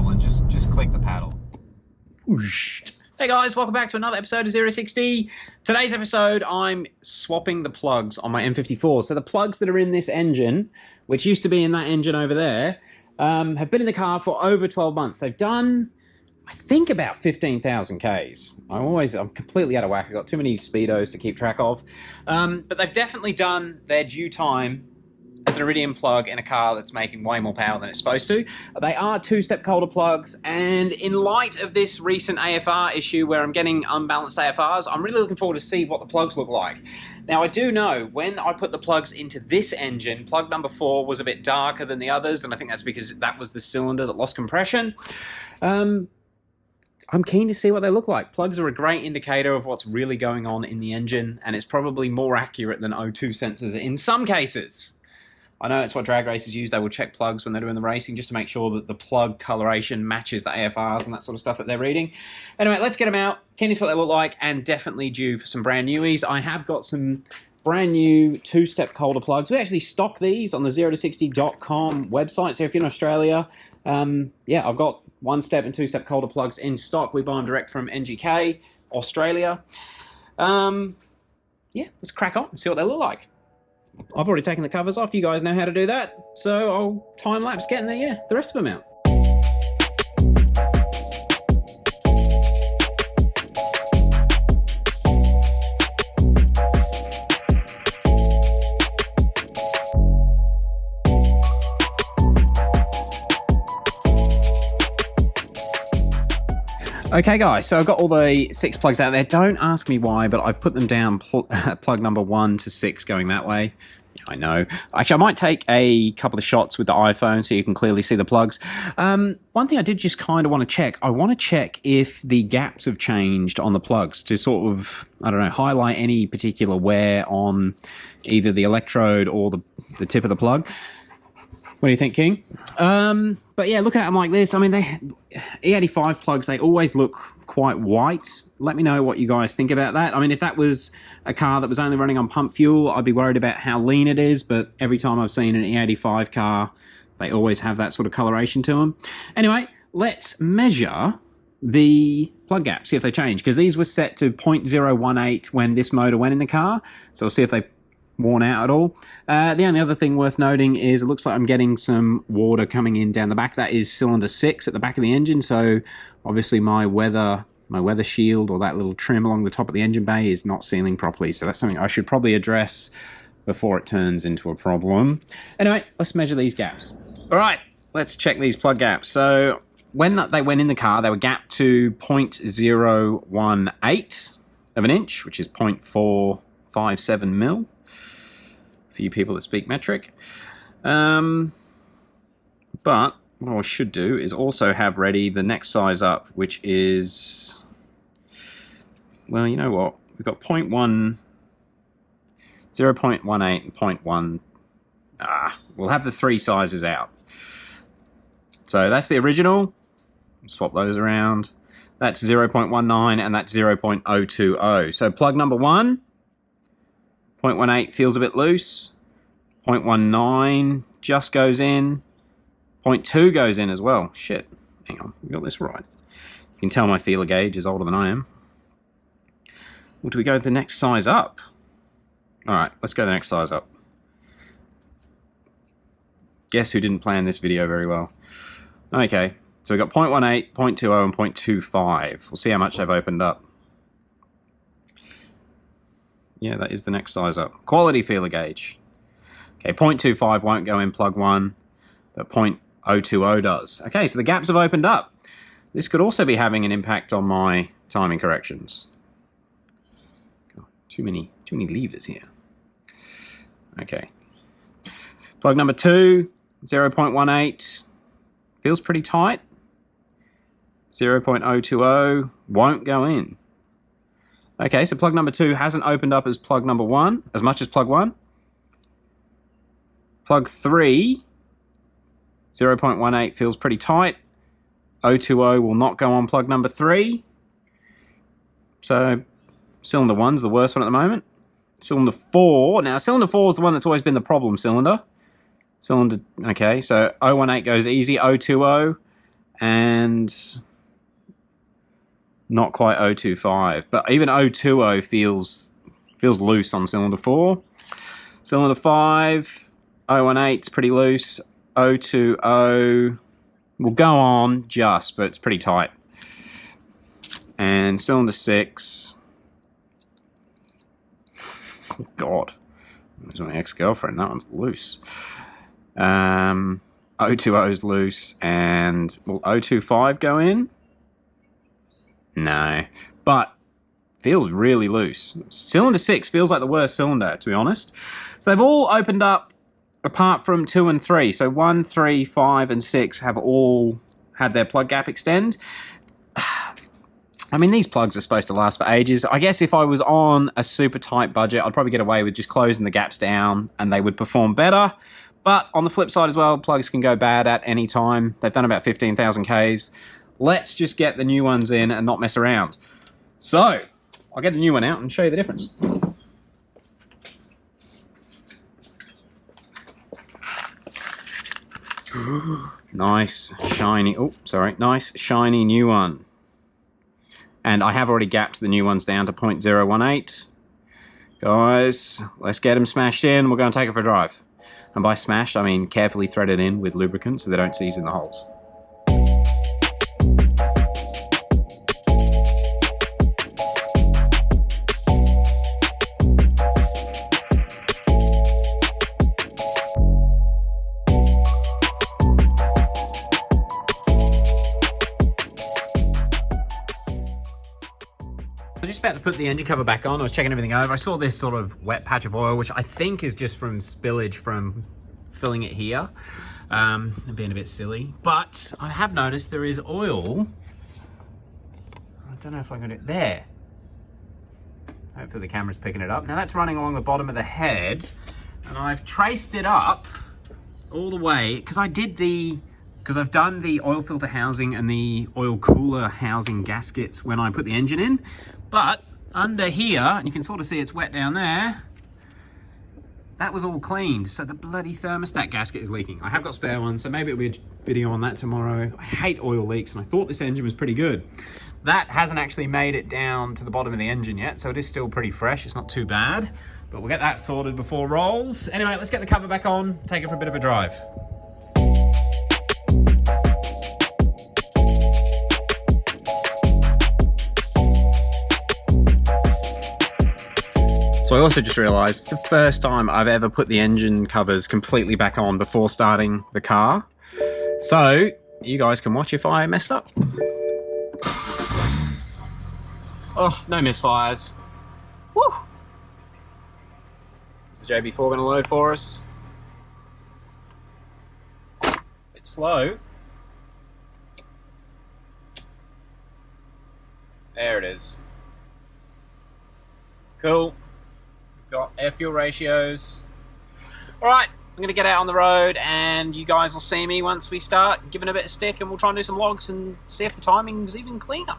paddle and just click the paddle. Whoosh. Hey guys, welcome back to another episode of 060. Today's episode, I'm swapping the plugs on my N54. So the plugs that are in this engine, which used to be in that engine over there, have been in the car for over 12 months. They've done, I think, about 15,000 Ks. I'm completely out of whack. I've got too many speedos to keep track of. But they've definitely done their due time as an iridium plug in a car that's making way more power than it's supposed to. They are two-step coulter plugs, and in light of this recent AFR issue where I'm getting unbalanced AFRs, I'm really looking forward to see what the plugs look like. Now, I do know when I put the plugs into this engine, plug number 4 was a bit darker than the others, and I think that's because that was the cylinder that lost compression. I'm keen to see what they look like. Plugs are a great indicator of what's really going on in the engine, and it's probably more accurate than O2 sensors in some cases. I know it's what drag racers use. They will check plugs when they're doing the racing just to make sure that the plug coloration matches the AFRs and that sort of stuff that they're reading. Anyway, let's get them out. Keen to see what they look like, and definitely due for some brand newies. I have got some brand new two-step coulter plugs. We actually stock these on the 060.com website. So if you're in Australia, yeah, I've got one-step and two-step coulter plugs in stock. We buy them direct from NGK, Australia. Yeah, let's crack on and see what they look like. I've already taken the covers off. You guys know how to do that. So I'll time-lapse getting the rest of them out. Okay guys, so I've got all the 6 plugs out there. Don't ask me why, but I've put them down plug number 1 to 6 going that way. I know. Actually, I might take a couple of shots with the iPhone so you can clearly see the plugs. One thing I did just kind of want to check. I want to check if the gaps have changed on the plugs to sort of, I don't know, highlight any particular wear on either the electrode or the tip of the plug. What do you think, King? But yeah, looking at them like this, I mean, E85 plugs, they always look quite white. Let me know what you guys think about that. I mean, if that was a car that was only running on pump fuel, I'd be worried about how lean it is, but every time I've seen an E85 car, they always have that sort of coloration to them. Anyway, let's measure the plug gaps, see if they change, because these were set to 0.018 when this motor went in the car, so we'll see if they worn out at all. The only other thing worth noting is it looks like I'm getting some water coming in down the back. That is cylinder 6 at the back of the engine, so obviously my weather shield or that little trim along the top of the engine bay is not sealing properly, so that's something I should probably address before it turns into a problem. Anyway, let's measure these gaps. Alright, let's check these plug gaps. So when they went in the car, they were gapped to 0.018 of an inch, which is 0.457 mil. For you people that speak metric. But what I should do is also have ready the next size up, which is, well, you know what? We've got 0.1, 0.18 and 0.1. We'll have the 3 sizes out. So that's the original. Swap those around. That's 0.19 and that's 0.020. So plug number 1, 0.18 feels a bit loose. 0.19 just goes in. 0.2 goes in as well. Shit. Hang on. We got this right. You can tell my feeler gauge is older than I am. Well, do we go to the next size up? Alright, let's go to the next size up. Guess who didn't plan this video very well. Okay, so we've got 0.18, 0.20 and 0.25. We'll see how much they've opened up. Yeah, that is the next size up. Quality feeler gauge. Okay, 0.25 won't go in plug 1, but 0.020 does. Okay, so the gaps have opened up. This could also be having an impact on my timing corrections. God, too many levers here. Okay. Plug number 2, 0.18. Feels pretty tight. 0.020 won't go in. Okay, so plug number 2 hasn't opened up as plug number 1, as much as plug 1. Plug 3, 0.18 feels pretty tight. 020 will not go on plug number 3. So cylinder 1's the worst one at the moment. Cylinder 4, now cylinder 4 is the one that's always been the problem cylinder. Okay, so 018 goes easy, 020, and not quite 025, but even 020 feels loose on cylinder 4. Cylinder 5, 018 is pretty loose. 020 will go on just, but it's pretty tight. And cylinder 6, oh God, there's my ex-girlfriend, that one's loose. 020 is loose, and will 025 go in? No, but feels really loose. Cylinder 6 feels like the worst cylinder, to be honest. So they've all opened up apart from 2 and 3. So 1, 3, 5, and 6 have all had their plug gap extend. I mean, these plugs are supposed to last for ages. I guess if I was on a super tight budget, I'd probably get away with just closing the gaps down and they would perform better. But on the flip side as well, plugs can go bad at any time. They've done about 15,000 Ks. Let's just get the new ones in and not mess around. So, I'll get a new one out and show you the difference. Nice, shiny, oh, sorry, nice, shiny new one. And I have already gapped the new ones down to 0.018. Guys, let's get them smashed in. We're going to take it for a drive. And by smashed, I mean carefully threaded in with lubricant so they don't seize in the holes. I was just about to put the engine cover back on. I was checking everything over. I saw this sort of wet patch of oil, which I think is just from spillage from filling it here. And being a bit silly. But I have noticed there is oil. I don't know if I'm going to... There. Hopefully the camera's picking it up. Now that's running along the bottom of the head. And I've traced it up all the way. Because I've done the oil filter housing and the oil cooler housing gaskets when I put the engine in. But under here, and you can sort of see it's wet down there, that was all cleaned. So the bloody thermostat gasket is leaking. I have got spare one, so maybe it'll be a video on that tomorrow. I hate oil leaks, and I thought this engine was pretty good. That hasn't actually made it down to the bottom of the engine yet, so it is still pretty fresh. It's not too bad, but we'll get that sorted before rolls. Anyway, let's get the cover back on, take it for a bit of a drive. So I also just realised it's the first time I've ever put the engine covers completely back on before starting the car. So you guys can watch if I mess up. Oh, no misfires. Woo! Is the JB4 going to load for us? It's slow. There it is. Cool. Got air fuel ratios. Alright, I'm going to get out on the road and you guys will see me once we start giving a bit of stick, and we'll try and do some logs and see if the timing's even cleaner.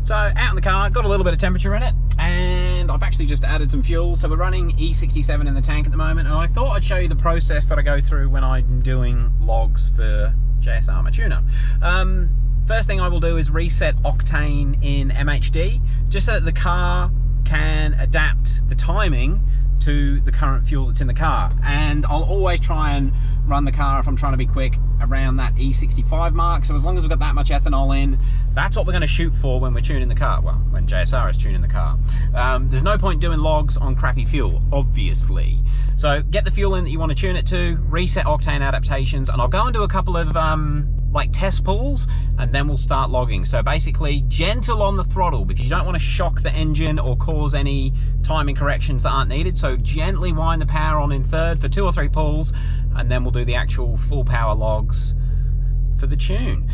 So out in the car, got a little bit of temperature in it, and I've actually just added some fuel. So we're running E67 in the tank at the moment, and I thought I'd show you the process that I go through when I'm doing logs for JSR, my tuner. First thing I will do is reset octane in MHD, just so that the car can adapt the timing to the current fuel that's in the car. And I'll always try and run the car, if I'm trying to be quick, around that E65 mark. So as long as we've got that much ethanol in, that's what we're going to shoot for when we're tuning the car. Well, when JSR is tuning the car. There's no point doing logs on crappy fuel, obviously. So get the fuel in that you want to tune it to, reset octane adaptations, and I'll go and do a couple of like test pulls, and then we'll start logging. So basically gentle on the throttle, because you don't want to shock the engine or cause any timing corrections that aren't needed. So gently wind the power on in third for 2 or 3 pulls, and then we'll do the actual full power logs for the tune.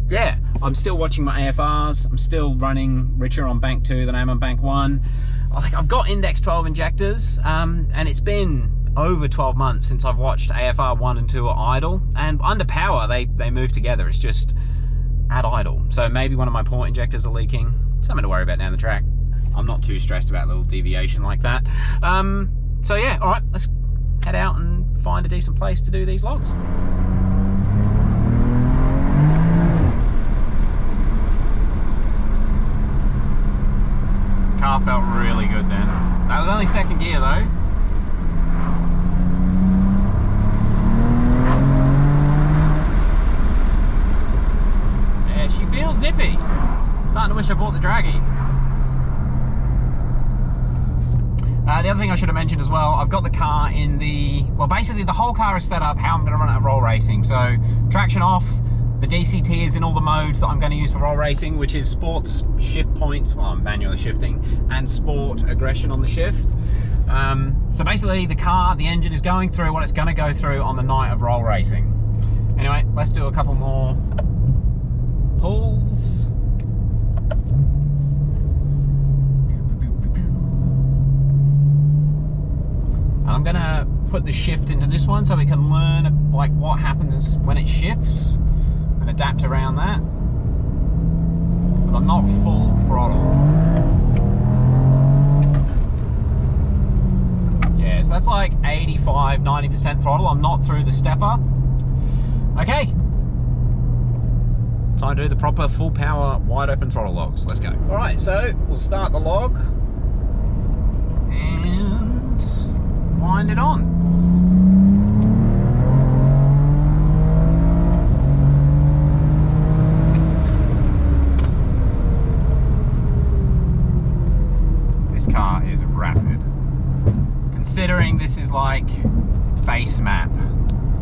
Yeah, I'm still watching my AFRs. I'm still running richer on bank 2 than I am on bank 1. I've got index 12 injectors, and it's been over 12 months since I've watched AFR 1 and 2 at idle, and under power they move together. It's just at idle. So maybe one of my port injectors are leaking. Something to worry about down the track. I'm not too stressed about a little deviation like that. So yeah, all right, let's head out and find a decent place to do these logs. car felt really good then. That was only second gear though. Yeah, she feels nippy. Starting to wish I bought the Draggy. The other thing I should have mentioned as well, I've got the car in the, well, basically the whole car is set up how I'm going to run it at roll racing. So traction off, the DCT is in all the modes that I'm going to use for roll racing, which is sports shift points, well, I'm manually shifting, and sport aggression on the shift. So basically the car, the engine is going through what it's going to go through on the night of roll racing. Anyway, let's do a couple more pulls. I'm gonna put the shift into this one so we can learn like what happens when it shifts and adapt around that. But I'm not full throttle. Yeah, so that's like 85, 90% throttle. I'm not through the stepper. Okay. Time to do the proper full power wide open throttle logs. Let's go. All right, so we'll start the log and wind it on. This car is rapid. Considering this is like base map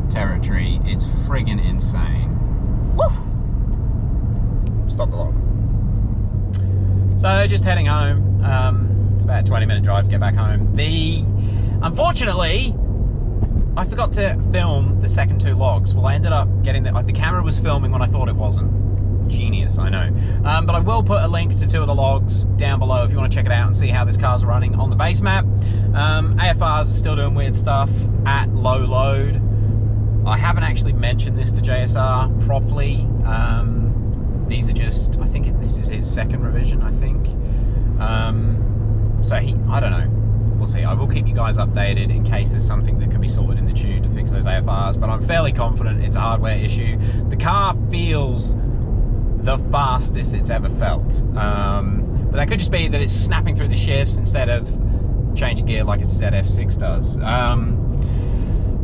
territory, it's friggin' insane. Woo! Stop the log. So just heading home. It's about a 20-minute drive to get back home. Unfortunately, I forgot to film the second two logs. Well, I ended up getting the camera was filming when I thought it wasn't. Genius, I know. But I will put a link to two of the logs down below if you want to check it out and see how this car's running on the base map. AFRs are still doing weird stuff at low load. I haven't actually mentioned this to JSR properly. These are just, I think this is his second revision, I think. So I don't know. We'll see. I will keep you guys updated in case there's something that can be sorted in the tune to fix those AFRs, but I'm fairly confident it's a hardware issue. The car feels the fastest it's ever felt. But that could just be that it's snapping through the shifts instead of changing gear like a ZF6 does.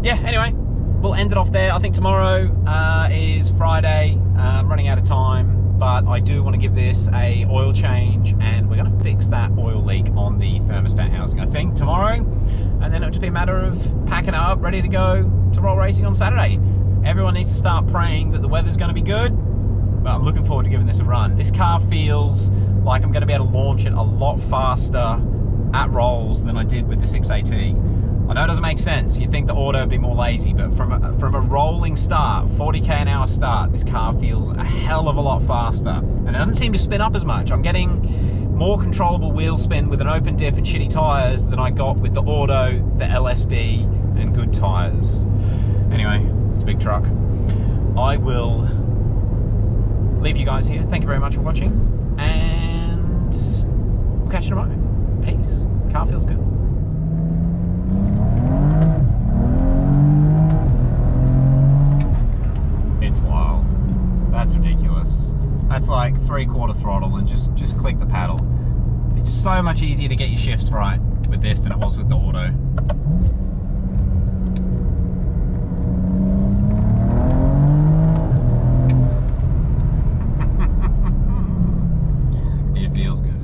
Yeah, anyway, we'll end it off there. I think tomorrow is Friday. I'm running out of time. But I do want to give this a oil change, and we're going to fix that oil leak on the thermostat housing, I think, tomorrow. And then it'll just be a matter of packing it up, ready to go to roll racing on Saturday. Everyone needs to start praying that the weather's going to be good, but I'm looking forward to giving this a run. This car feels like I'm going to be able to launch it a lot faster at rolls than I did with the 6AT. I know it doesn't make sense. You'd think the auto would be more lazy, but from a rolling start, 40k an hour start, this car feels a hell of a lot faster. And it doesn't seem to spin up as much. I'm getting more controllable wheel spin with an open diff and shitty tyres than I got with the auto, the LSD, and good tyres. Anyway, it's a big truck. I will leave you guys here. Thank you very much for watching, and we'll catch you tomorrow. Peace. Car feels good. It's wild. That's ridiculous. That's like 3/4 throttle and just click the paddle. It's so much easier to get your shifts right with this than it was with the auto. It feels good.